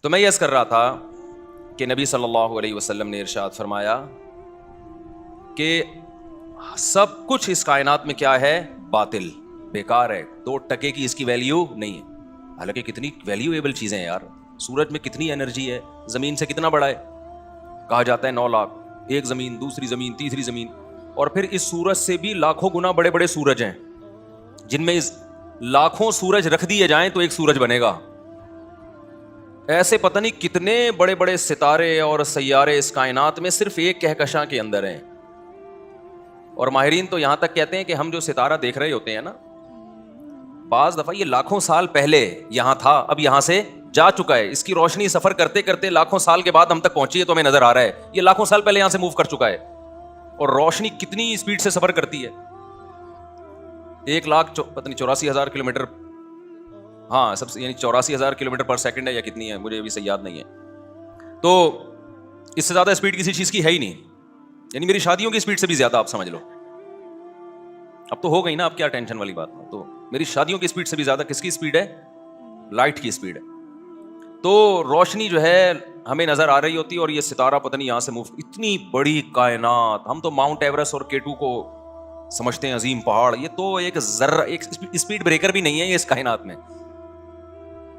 تو میں یہ عرض کر رہا تھا کہ نبی صلی اللہ علیہ وسلم نے ارشاد فرمایا کہ سب کچھ اس کائنات میں کیا ہے؟ باطل، بیکار ہے، 2 ٹکے کی اس کی ویلیو نہیں ہے. حالانکہ کتنی ویلیویبل چیزیں ہیں یار. سورج میں کتنی انرجی ہے، زمین سے کتنا بڑا ہے، کہا جاتا ہے 9 لاکھ، ایک زمین، دوسری زمین، تیسری زمین، اور پھر اس سورج سے بھی لاکھوں گنا بڑے بڑے سورج ہیں جن میں لاکھوں سورج رکھ دیے جائیں تو ایک سورج بنے گا. ایسے پتہ نہیں کتنے بڑے بڑے ستارے اور سیارے اس کائنات میں صرف ایک کہکشاں کے اندر ہیں. اور ماہرین تو یہاں تک کہتے ہیں کہ ہم جو ستارہ دیکھ رہے ہوتے ہیں نا، بعض دفعہ یہ لاکھوں سال پہلے یہاں تھا، اب یہاں سے جا چکا ہے. اس کی روشنی سفر کرتے کرتے لاکھوں سال کے بعد ہم تک پہنچی ہے تو ہمیں نظر آ رہا ہے یہ لاکھوں سال پہلے یہاں سے موو کر چکا ہے. اور روشنی کتنی اسپیڈ سے سفر کرتی ہے، 1,84,000 کلومیٹر، ہاں سب سے، یعنی 84,000 کلومیٹر پر سیکنڈ ہے یا کتنی ہے مجھے ابھی صحیح یاد نہیں ہے. تو اس سے زیادہ اسپیڈ کسی چیز کی ہے ہی نہیں، یعنی میری شادیوں کی اسپیڈ سے بھی زیادہ آپ سمجھ لو. اب تو ہو گئی نا، اب کیا ٹینشن والی بات. تو میری شادیوں کی اسپیڈ سے بھی زیادہ کس کی اسپیڈ ہے؟ لائٹ کی اسپیڈ ہے. تو روشنی جو ہے ہمیں نظر آ رہی ہوتی ہے اور یہ ستارہ پتہ نہیں یہاں سے موو، اتنی بڑی کائنات. ہم تو ماؤنٹ ایورسٹ اور K2 کو سمجھتے ہیں عظیم پہاڑ، یہ تو ایک ذرہ، ایک اسپیڈ بریکر بھی نہیں ہے یہ اس کائنات میں.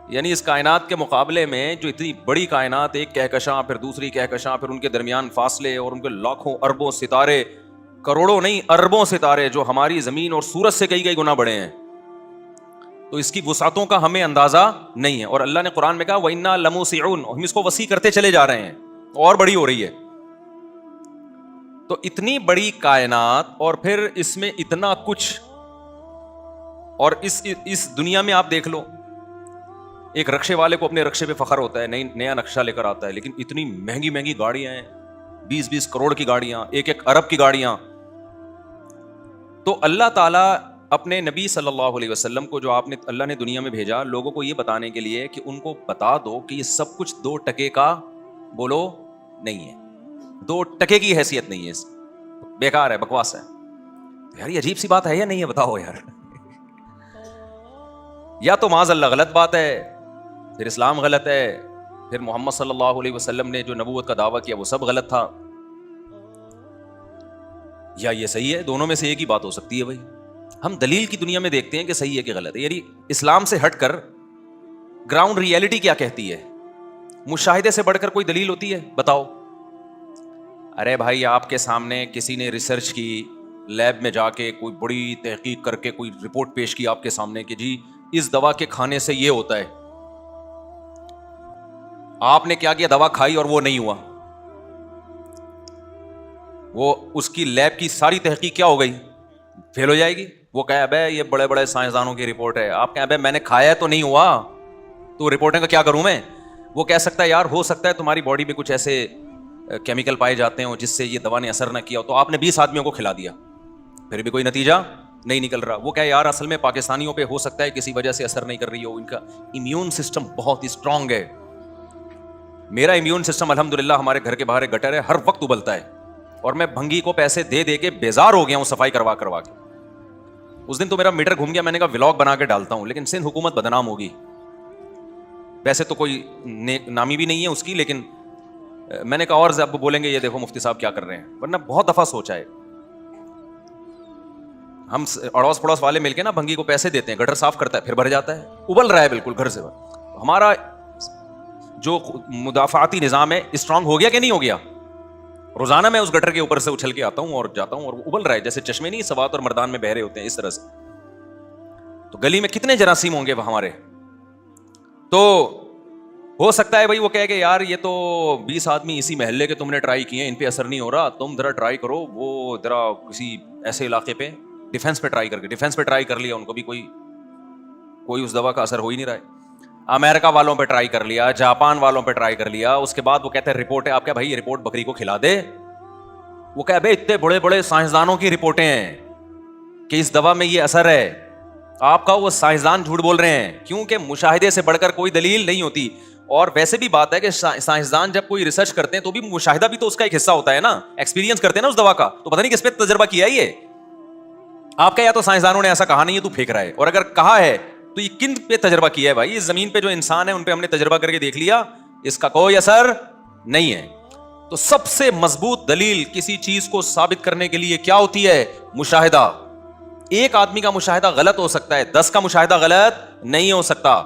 یعنی اس کائنات کے مقابلے میں جو اتنی بڑی کائنات، ایک کہکشاں پھر دوسری کہکشاں، پھر ان کے درمیان فاصلے اور ان کے لاکھوں اربوں ستارے، کروڑوں نہیں اربوں ستارے جو ہماری زمین اور سورج سے کئی گنا بڑے ہیں. تو اس کی وسعتوں کا ہمیں اندازہ نہیں ہے. اور اللہ نے قرآن میں کہا وَإِنَّا لَمُوسِعُونَ، ہم اس کو وسیع کرتے چلے جا رہے ہیں اور بڑی ہو رہی ہے. تو اتنی بڑی کائنات اور پھر اس میں اتنا کچھ، اور اس دنیا میں آپ دیکھ لو، ایک رکشے والے کو اپنے رکشے پہ فخر ہوتا ہے، نیا نقشہ لے کر آتا ہے، لیکن اتنی مہنگی مہنگی گاڑیاں ہیں، 20 کروڑ کی گاڑیاں، 1 ارب کی گاڑیاں. تو اللہ تعالیٰ اپنے نبی صلی اللہ علیہ وسلم کو جو اللہ نے دنیا میں بھیجا، لوگوں کو یہ بتانے کے لیے کہ ان کو بتا دو کہ یہ سب کچھ 2 ٹکے کا بولو نہیں ہے، 2 ٹکے کی حیثیت نہیں ہے، بیکار ہے، بکواس ہے. یار یہ عجیب سی بات ہے یا نہیں ہے؟ بتاؤ یار. یا تو معاذ اللہ غلط بات ہے، پھر اسلام غلط ہے، پھر محمد صلی اللہ علیہ وسلم نے جو نبوت کا دعویٰ کیا وہ سب غلط تھا، یا یہ صحیح ہے. دونوں میں سے ایک ہی بات ہو سکتی ہے. بھائی ہم دلیل کی دنیا میں دیکھتے ہیں کہ صحیح ہے کہ غلط ہے. یعنی اسلام سے ہٹ کر گراؤنڈ ریئلٹی کیا کہتی ہے؟ مشاہدے سے بڑھ کر کوئی دلیل ہوتی ہے؟ بتاؤ. ارے بھائی آپ کے سامنے کسی نے ریسرچ کی، لیب میں جا کے کوئی بڑی تحقیق کر کے کوئی رپورٹ پیش کی آپ کے سامنے کہ جی اس دوا کے کھانے سے یہ ہوتا ہے. آپ نے کیا کیا؟ دوا کھائی اور وہ نہیں ہوا. وہ اس کی لیب کی ساری تحقیق کیا ہو گئی؟ فیل ہو جائے گی. وہ کہے ابے یہ بڑے بڑے سائنسدانوں کی رپورٹ ہے. آپ کہیں ابے میں نے کھایا تو نہیں ہوا، تو رپورٹیں کا کیا کروں میں؟ وہ کہہ سکتا ہے یار ہو سکتا ہے تمہاری باڈی میں کچھ ایسے کیمیکل پائے جاتے ہوں جس سے یہ دوا نے اثر نہ کیا ہو. تو آپ نے 20 آدمیوں کو کھلا دیا، پھر بھی کوئی نتیجہ نہیں نکل رہا. وہ کہے یار اصل میں پاکستانیوں پہ ہو سکتا ہے کسی وجہ سے اثر نہیں کر رہی ہو، ان کا امیون سسٹم بہت ہی اسٹرانگ ہے. میرا امیون سسٹم الحمدللہ ہمارے گھر کے باہر ایک گٹر ہے، ہر وقت ابلتا ہے، اور میں بھنگی کو پیسے دے دے کے بیزار ہو گیا ہوں صفائی کروا کروا کے. اس دن تو میرا میٹر گھوم گیا، میں نے کہا ولاگ بنا کے ڈالتا ہوں، لیکن سندھ حکومت بدنام ہوگی. ویسے تو کوئی نامی بھی نہیں ہے اس کی، لیکن میں نے کہا اور اب بولیں گے یہ دیکھو مفتی صاحب کیا کر رہے ہیں. ورنہ بہت دفعہ سوچا ہے، ہم اڑوس پڑوس والے مل کے نا بھنگی کو پیسے دیتے ہیں، گٹر صاف کرتا ہے، پھر بھر جاتا ہے، ابل رہا ہے بالکل گھر سے. ہمارا جو مدافعاتی نظام ہے اسٹرانگ ہو گیا کہ نہیں ہو گیا؟ روزانہ میں اس گٹر کے اوپر سے اچھل کے آتا ہوں اور جاتا ہوں اور ابل رہا ہے، جیسے چشمے نہیں سوات اور مردان میں بہ رہے ہوتے ہیں اس طرح سے. تو گلی میں کتنے جراثیم ہوں گے ہمارے. تو ہو سکتا ہے بھائی وہ کہے کہ یار یہ تو 20 آدمی اسی محلے کے تم نے ٹرائی کیے ہیں، ان پہ اثر نہیں ہو رہا، تم ذرا ٹرائی کرو. وہ ذرا کسی ایسے علاقے پہ ڈیفینس پہ ٹرائی کر لیا، ان کو بھی کوئی اس دوا کا اثر ہو ہی نہیں رہا ہے. امریکہ والوں پہ ٹرائی کر لیا، جاپان والوں پہ ٹرائی کر لیا. اس کے بعد وہ کہتے ہیں رپورٹ ہے. آپ کیا بھائی یہ رپورٹ بکری کو کھلا دے؟ وہ کہے بھائی اتنے بڑے بڑے سائنسدانوں کی رپورٹیں ہیں کہ اس دوا میں یہ اثر ہے. آپ کا وہ سائنسدان جھوٹ بول رہے ہیں، کیونکہ مشاہدے سے بڑھ کر کوئی دلیل نہیں ہوتی. اور ویسے بھی بات ہے کہ سائنسدان جب کوئی ریسرچ کرتے ہیں تو بھی مشاہدہ بھی تو اس کا ایک حصہ ہوتا ہے نا، ایکسپیرینس کرتے ہیں نا اس دوا کا. تو پتہ نہیں کس پہ تجربہ کیا ہے یہ. آپ کا یا تو سائنسدانوں نے ایسا کہا نہیں ہے تو پھینک رہا ہے، اور اگر کہا ہے تو یہ کن پہ تجربہ کیا ہے؟ بھائی اس زمین پہ جو انسان ہے ان پہ ہم نے تجربہ کر کے دیکھ لیا. اس کا کوئی اثر نہیں ہے. تو سب سے مضبوط دلیل کسی چیز کو ثابت کرنے کے لیے کیا ہوتی ہے؟ مشاہدہ. ایک آدمی کا مشاہدہ غلط ہو سکتا ہے, 10 کا مشاہدہ غلط نہیں ہو سکتا.